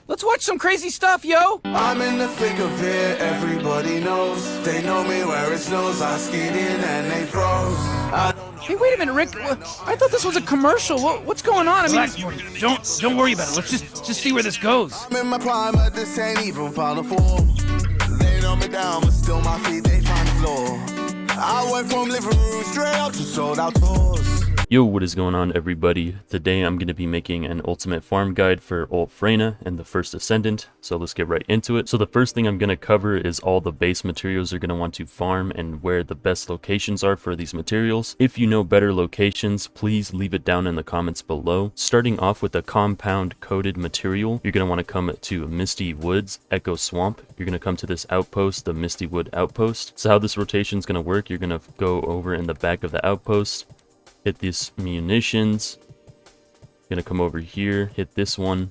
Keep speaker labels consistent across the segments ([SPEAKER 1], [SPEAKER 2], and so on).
[SPEAKER 1] Let's watch some crazy stuff, yo!
[SPEAKER 2] I'm in the thick of it, everybody knows. They know me where it snows, I skid in and they froze.
[SPEAKER 1] Hey, wait a minute, Rick. I thought this was a commercial. What's going on? I mean,
[SPEAKER 3] Relax, Morty. Don't worry about it. Let's just see where this goes.
[SPEAKER 2] I'm in my prime, but this ain't even final form. They know me down, but still my feet, they find the floor. I went from living room straight up to sold out tours.
[SPEAKER 4] Yo, what is going on, everybody? Today I'm going to be making an ultimate farm guide for Ult Freyna and the first Descendant, so let's get right into it. So the first thing I'm going to cover is all the base materials you're going to want to farm and where the best locations are for these materials. If you know better locations, please leave it down in the comments below. Starting off with the compound coated material, you're going to want to come to Misty Woods, Echo Swamp. You're going to come to this outpost, the Misty Wood Outpost. So how this rotation is going to work, you're going to go over in the back of the outpost, hit these munitions, gonna come over here, hit this one,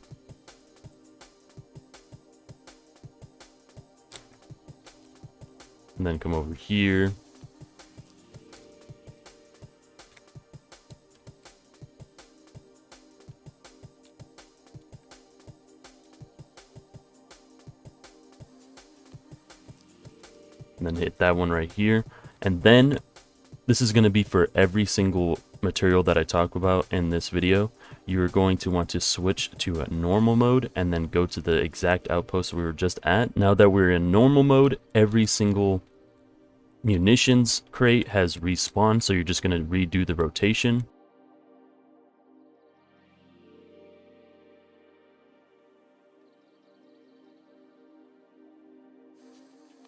[SPEAKER 4] and then come over here, and then hit that one right here. And then this is going to be for every single material that I talk about in this video. You're going to want to switch to a normal mode and then go to the exact outpost we were just at. Now that we're in normal mode, every single munitions crate has respawned, so you're just going to redo the rotation.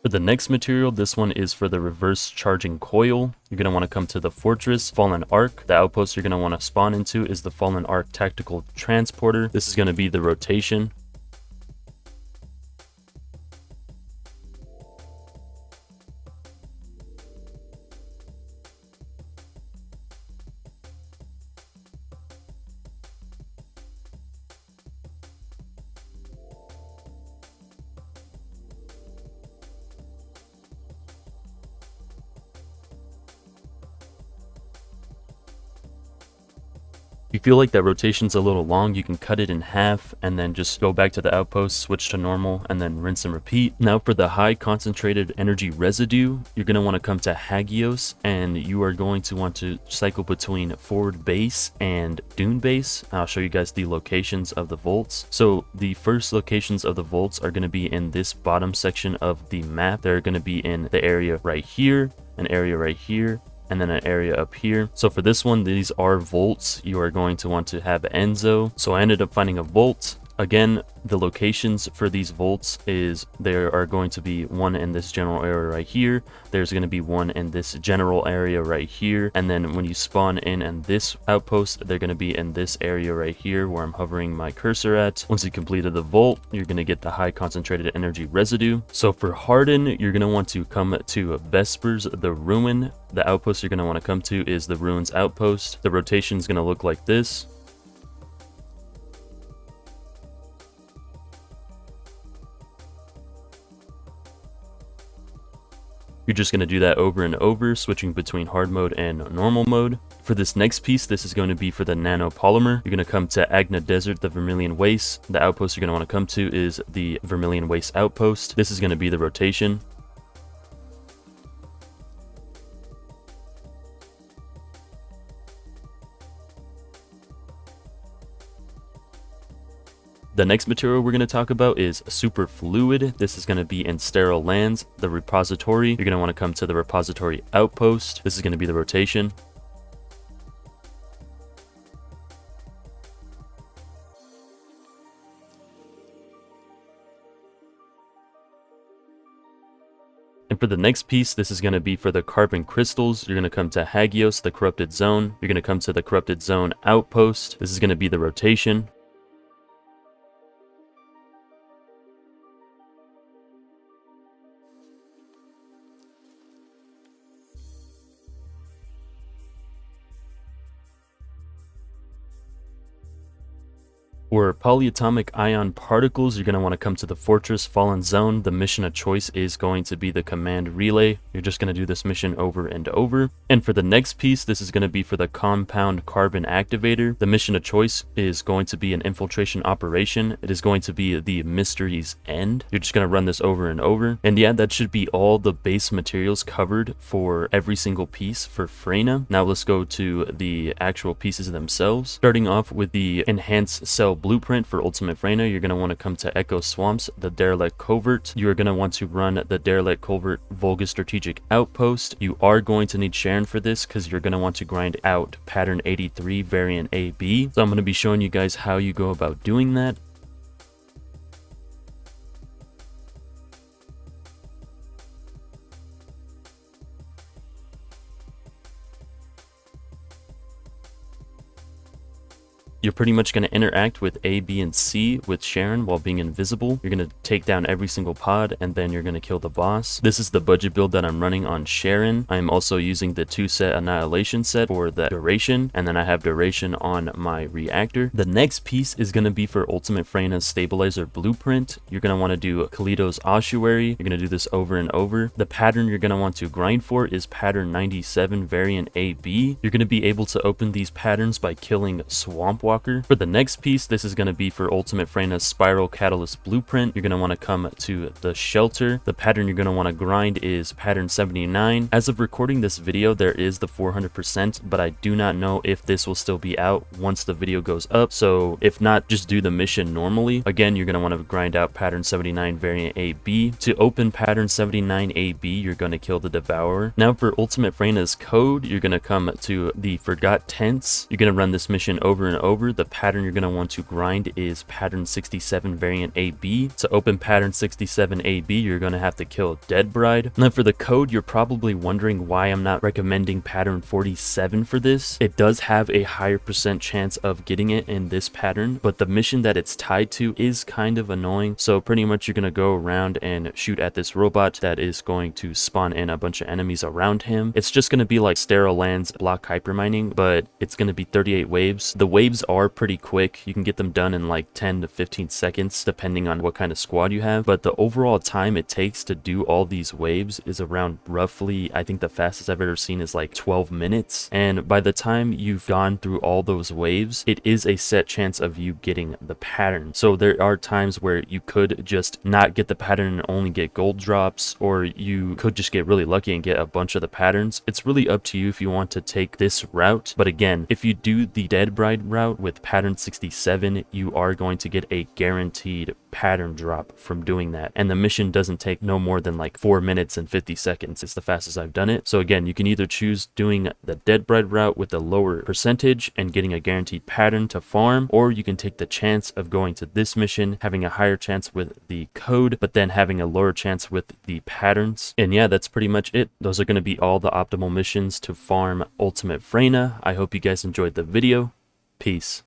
[SPEAKER 4] For the next material, this one is for the reverse charging coil. You're going to want to come to the fortress, Fallen Arc. The outpost you're going to want to spawn into is the Fallen Arc Tactical Transporter. This is going to be the rotation. If you feel like that rotation's a little long, you can cut it in half and then just go back to the outpost, switch to normal, and then rinse and repeat. Now for the high concentrated energy residue, you're going to want to come to Hagios, and you are going to want to cycle between forward base and dune base. I'll show you guys the locations of the volts. So the first locations of the volts are going to be in this bottom section of the map. They're going to be in the area right here, an area right here, and then an area up here. So for this one, these are volts. You are going to want to have Enzo. So I ended up finding a volt. Again, the locations for these volts is there are going to be one in this general area right here. There's going to be one in this general area right here. And then when you spawn in this outpost, they're going to be in this area right here where I'm hovering my cursor at. Once you completed the volt, you're going to get the high concentrated energy residue. So for Harden, you're going to want to come to Vespers, the Ruin. The outpost you're going to want to come to is the Ruins outpost. The rotation is going to look like this. You're just going to do that over and over, switching between hard mode and normal mode. For this next piece, this is going to be for the Nanopolymer. You're going to come to Agna Desert, the Vermilion Waste. The outpost you're going to want to come to is the Vermilion Waste outpost. This is going to be the rotation. The next material we're going to talk about is Superfluid. This is going to be in Sterile Lands, the repository. You're going to want to come to the repository outpost. This is going to be the rotation. And for the next piece, this is going to be for the carbon crystals. You're going to come to Hagios, the corrupted zone. You're going to come to the corrupted zone outpost. This is going to be the rotation. For Polyatomic Ion Particles, you're going to want to come to the Fortress Fallen Zone. The mission of choice is going to be the command relay. You're just going to do this mission over and over. And for the next piece, this is going to be for the Compound Carbon Activator. The mission of choice is going to be an infiltration operation. It is going to be the Mystery's End. You're just going to run this over and over. And yeah, that should be all the base materials covered for every single piece for Freyna. Now let's go to the actual pieces themselves. Starting off with the Enhanced Cell Blueprint for Ultimate Freyna, you're going to want to come to Echo Swamps, the Derelict Covert. You are going to want to run the Derelict Covert Volga Strategic Outpost. You are going to need Sharon for this because you're going to want to grind out Pattern 83 Variant AB. So I'm going to be showing you guys how you go about doing that. You're pretty much going to interact with A, B, and C with Sharon while being invisible. You're going to take down every single pod, and then you're going to kill the boss. This is the budget build that I'm running on Sharon. I'm also using the 2-set Annihilation set for the duration, and then I have duration on my reactor. The next piece is going to be for Ultimate Freyna Stabilizer Blueprint. You're going to want to do Kalito's Ossuary. You're going to do this over and over. The pattern you're going to want to grind for is Pattern 97 Variant AB. You're going to be able to open these patterns by killing Swamp Walker. For the next piece, this is going to be for Ultimate Freyna's Spiral Catalyst Blueprint. You're going to want to come to the shelter. The pattern you're going to want to grind is Pattern 79. As of recording this video, there is the 400%, but I do not know if this will still be out once the video goes up. So if not, just do the mission normally. Again, you're going to want to grind out Pattern 79 Variant AB. To open Pattern 79 AB, you're going to kill the Devourer. Now for Ultimate Freyna's Code, you're going to come to the Forgot Tents. You're going to run this mission over and over. The pattern you're going to want to grind is Pattern 67 Variant AB. To open Pattern 67 AB, you're going to have to kill Dead Bride. Now for the code, you're probably wondering why I'm not recommending Pattern 47 for this. It does have a higher % chance of getting it in this pattern, but the mission that it's tied to is kind of annoying. So pretty much you're going to go around and shoot at this robot that is going to spawn in a bunch of enemies around him. It's just going to be like Sterile Lands block hypermining, but it's going to be 38 waves. The waves are pretty quick. You can get them done in like 10 to 15 seconds depending on what kind of squad you have, but the overall time it takes to do all these waves is around roughly, I think the fastest I've ever seen is like 12 minutes, and by the time you've gone through all those waves, it is a set chance of you getting the pattern. So there are times where you could just not get the pattern and only get gold drops, or you could just get really lucky and get a bunch of the patterns. It's really up to you if you want to take this route, but again, if you do the Dead Bride route with Pattern 67, you are going to get a guaranteed pattern drop from doing that, and the mission doesn't take no more than like 4 minutes and 50 seconds. It's the fastest I've done it. So again, you can either choose doing the Dead Bride route with a lower percentage and getting a guaranteed pattern to farm, or you can take the chance of going to this mission, having a higher chance with the code, but then having a lower chance with the patterns. And yeah, that's pretty much it. Those are going to be all the optimal missions to farm Ultimate Freyna. I hope you guys enjoyed the video. Peace.